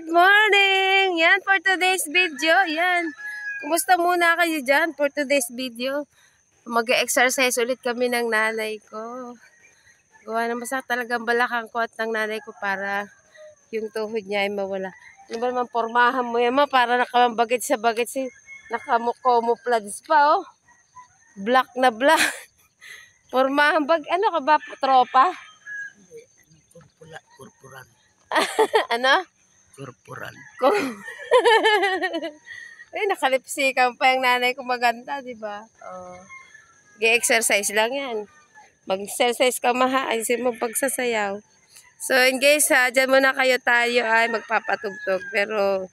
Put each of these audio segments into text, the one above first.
Good morning! Yan for today's video. Yan. Kumusta muna kayo dyan for today's video? Mag-exercise ulit kami ng nanay ko. Gawa na masakit talagang balakang ko at ng nanay ko para yung tuhod niya ay mawala. Ano ba naman pormahan mo yan ma? Para nakamabagit sa bagit si nakamukomuplads pa oh. Black na black. Pormahan bag. Ano ka ba? Tropa? Corporal. Ano? Corporal. Ay, nakalipsikan pa yung nanay ko maganda, di ba? Oh. G-exercise lang yan. Mag-exercise ka ayusin mo pagsasayaw. So, and guys, dyan muna tayo ay magpapatugtog. Pero,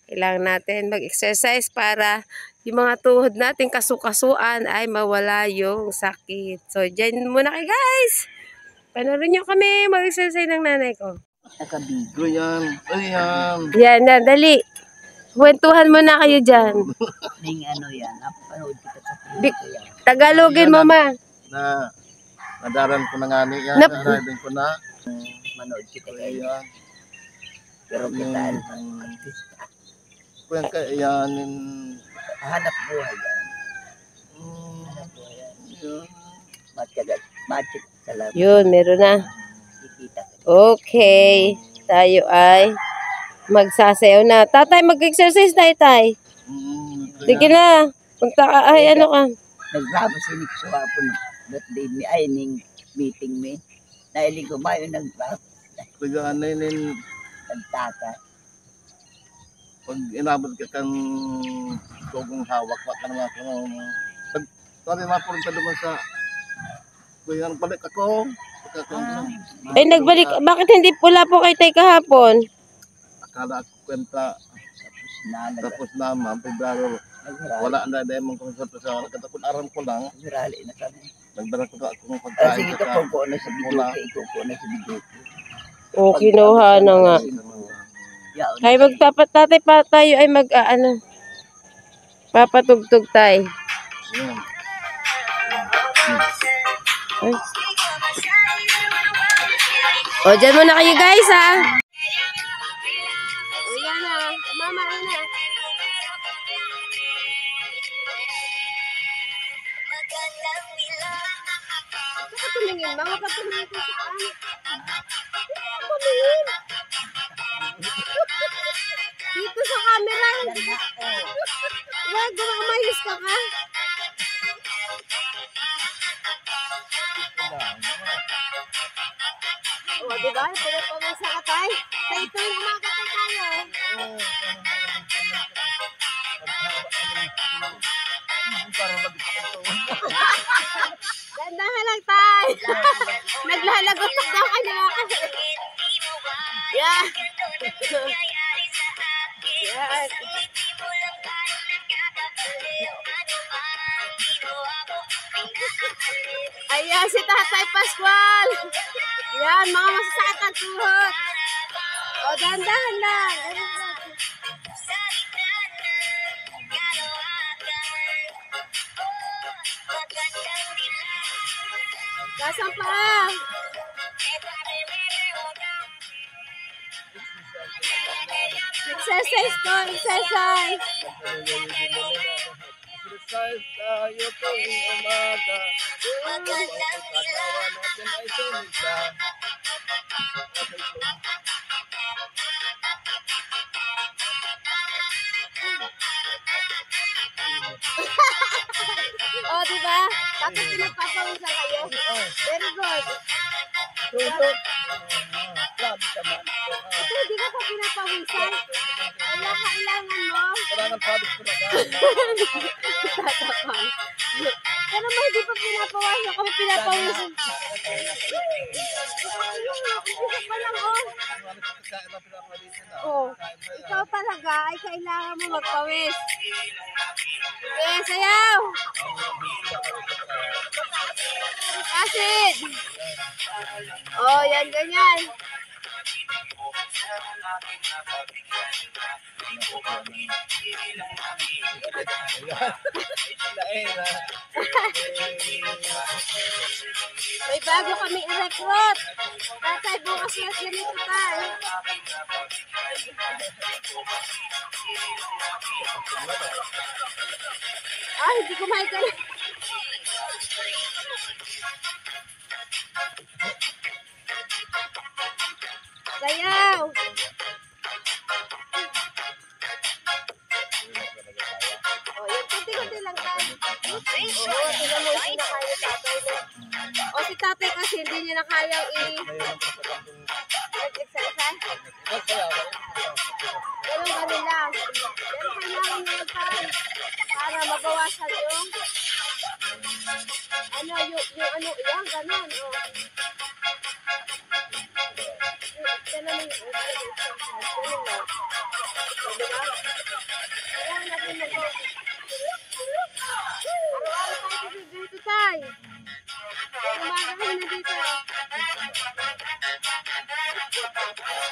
kailangan natin mag-exercise para yung mga tuhod natin kasukasuan ay mawala yung sakit. So, dyan muna kayo guys. Panorin nyo kami mag-exercise ng nanay ko. Nakabigo yan. Ayan. Yan, dali. Kwentuhan mo na kayo dyan. Ning ano yan. Napanood kita sa Tagalogin mo ma. Nadaran ko na nga niya. Naradin ko na. Manood kita kayo. Pero kita kung yan hanap buhay yan. Hanap buhay yan. Matyagat salamat. Yun, meron na. Okay. Tayo ay magsasayaw na. Tatay, mag-exercise tayo, tay. Sige na. Punta ka. Ay, ano ka? Nagramos sinig sa hapon. Birthday mi ay ning meeting mi. Nailing ko ba yung nagramos? Kaya ano yun, Nagtaka. pag inabot ka kang tugong hawak, wak ka naman kung pag mapunta naman sa kaya balik ako. Ay, nagbalik. Bakit hindi pula po kayo tayo kahapon? Akala ako kwenta tapos na February. Wala na dahil mong kung sa katakot aram ko lang. Nagrali na kami. Nagdala ko akong pagkain. Sige ka po na sa video. Ikaw po na sa video. O, kinuha na nga. Kaya magpapat tatay pa tayo ay papatugtog tayo. Ay. O, dyan muna kayo guys ha. Ayan na. Mama, ayan na. Nakatumingin ba? Makatumingin ko saan? Nakatumingin. Dito sa camera. Wag, gumamayos ka ka. O, diba? Pinapamasa ka tayo. Sa ito yung umakatay tayo. Dandahan lang tayo. Naglalagotok daw kanya. Yeah. Yes. Ayan si Tatay Pascual. Yan, mga masasakit ang tuhod. O, dandahan lang. Kasang pa. Exercise ko, exercise. Exercise tayo tuwing umaga. Katawan natin ay sumigla. O, diba? Bakit pinagpapawisan kayo? Very good. Ito, di ka pa pinapawisan? Wala kailangan mo. Kailangan palis ko na ka. Tatapang. Pero mo, hindi pa pinapawasan ka pa pinapawisan. Isa pa lang, oh. Oh, ikaw talaga ay kailangan mo magpawis. Sige, sayaw! Acid! Oh, yan, ganyan. May bago kami i-recruit. Tatay, bukas na ganito tayo. Ah, hindi ko makikita. Sayaw! Oh, yung kunti-kunti lang tayo. Oo, tingnan mo, hindi na kaya tatay na. O si tatay kasi hindi niya na kayang i-exercise. Ganun lang. Pero kailangan nyo tayo para mabawasan yung yan, ganun. Oh. Ganun yung ganun lang. Diba? Kailangan natin mag-go. Araw-araw tayo dito tayo. Umaga kayo na dito.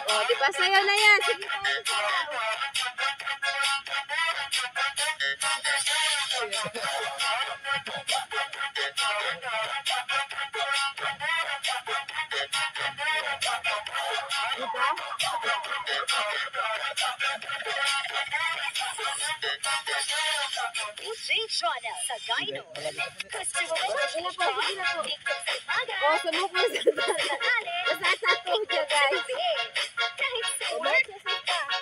O, diba sayo na yan? Sige tayo sayo. Diba? Jonel sa Gino. Gusto mo ba Sige na po, sige na po. O, sumuk mo sa nasasakong siya, guys. kahit sa work,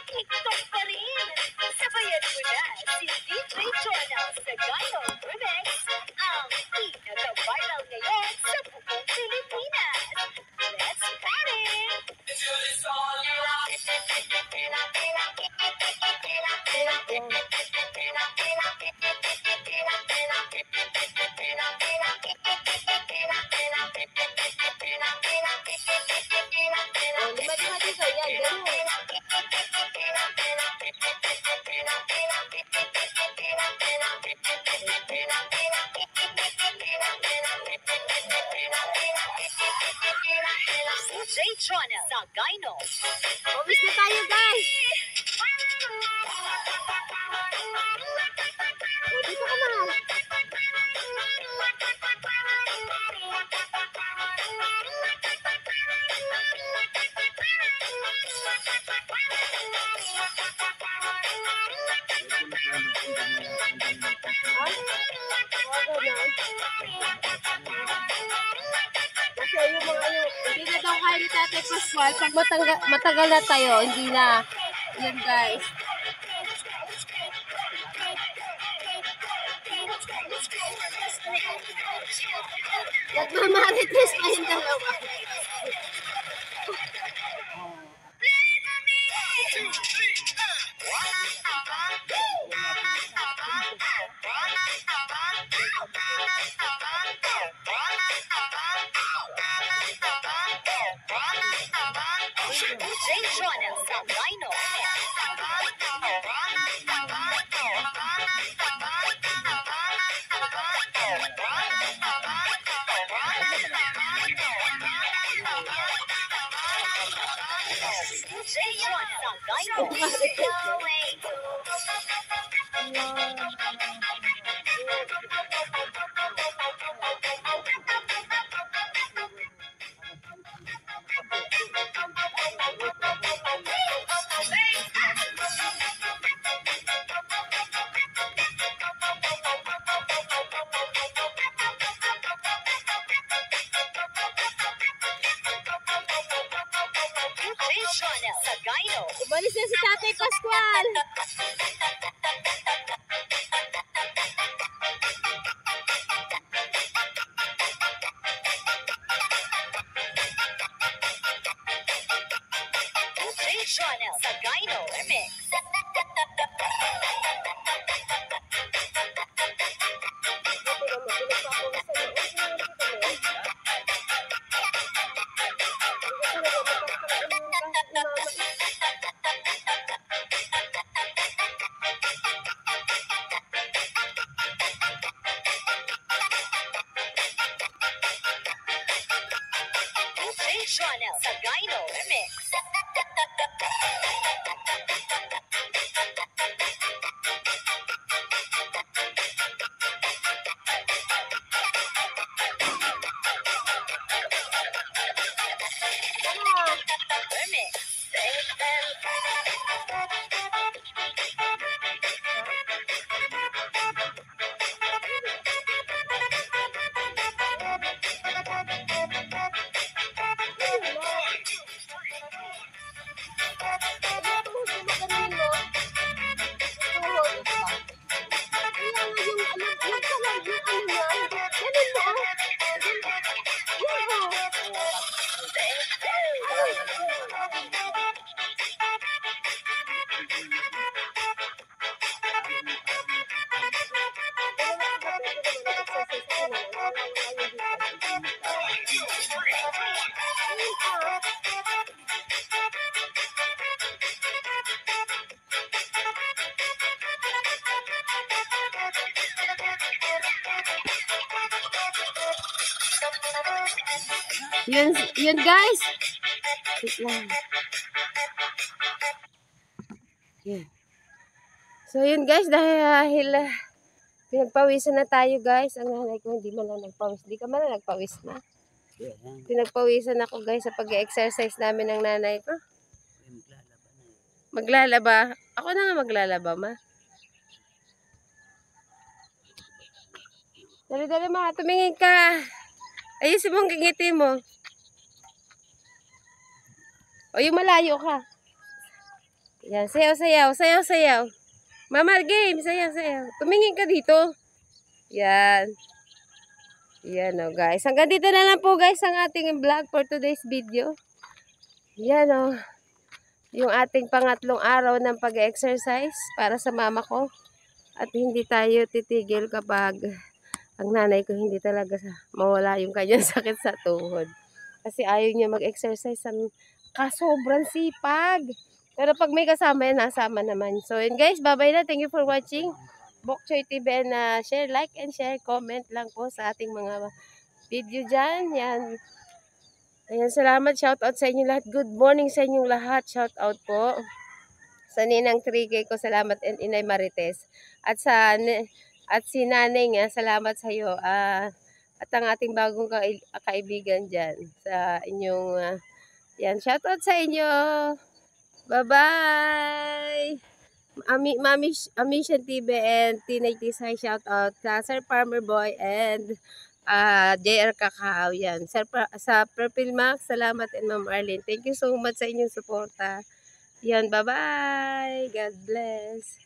TikTok pa rin. Sabayan mo na si DJ Jonel sa Gino Remix, ang pinaka-viral ngayon sa buong Pilipinas. Let's party! Lima-lima dito, yan, ganun. DJ Jonel sa Gino. Umis na tayo, guys. O, dito ka na. Kasi yung mga hindi na daw kaya ni Tatay Pascual. Pag matagal na tayo, hindi na. Yan, guys. Nagmamarites pa yung dalawa. DJ Jonel sa Gino. DJ Jonel sa Gino. DJ Jonel sa Gino. Umalis na si Tatay Pascual. DJ Jonel sa Gino Remix. DJ Jonel sa Gino Remix. Yun guys. Wait lang. Yan. So yun guys, dahil pinagpawisan na tayo guys. Ang nanay ko hindi man lang nagpawis. Hindi ka man lang nagpawis na. Pinagpawisan ako guys sa pag-exercise namin ng nanay ko. Maglalaba. Ako na nga maglalaba ma. Dali-dali ma, tumingin ka. Ayusin mo ang ngiti mo. O yung malayo ka. Yan, sayaw. Mama, game, sayaw. Tumingin ka dito. Yan. Yan o guys. Hanggang dito na lang po guys ang ating vlog for today's video. Yan o. Yung ating pangatlong araw ng pag-exercise para sa mama ko. At hindi tayo titigil kapag ang nanay ko hindi talaga mawala yung kanyang sakit sa tuhod. Kasi ayaw niya mag-exercise kasobrang sipag. Pero pag may kasama yan, nasama naman. So yun guys, bye-bye na. Thank you for watching. Bok Choy TV and share, like and share, comment lang po sa ating mga video dyan. Yan. Ayan, salamat. Shout out sa inyo lahat. Good morning sa inyong lahat. Shout out po sa Ninang 3K ko. Salamat and Inay Marites. At si Naneng, salamat sa iyo. At ang ating bagong kaibigan dyan sa inyong yan. Shout out sa inyo. Bye-bye. Amishan TV and Teenage Design, shout out sa Sir Farmer Boy and JR Kakao. Yan. Sa Purple Max, salamat and Ma'am Arlene. Thank you so much sa inyong suporta. Yan, bye-bye. God bless.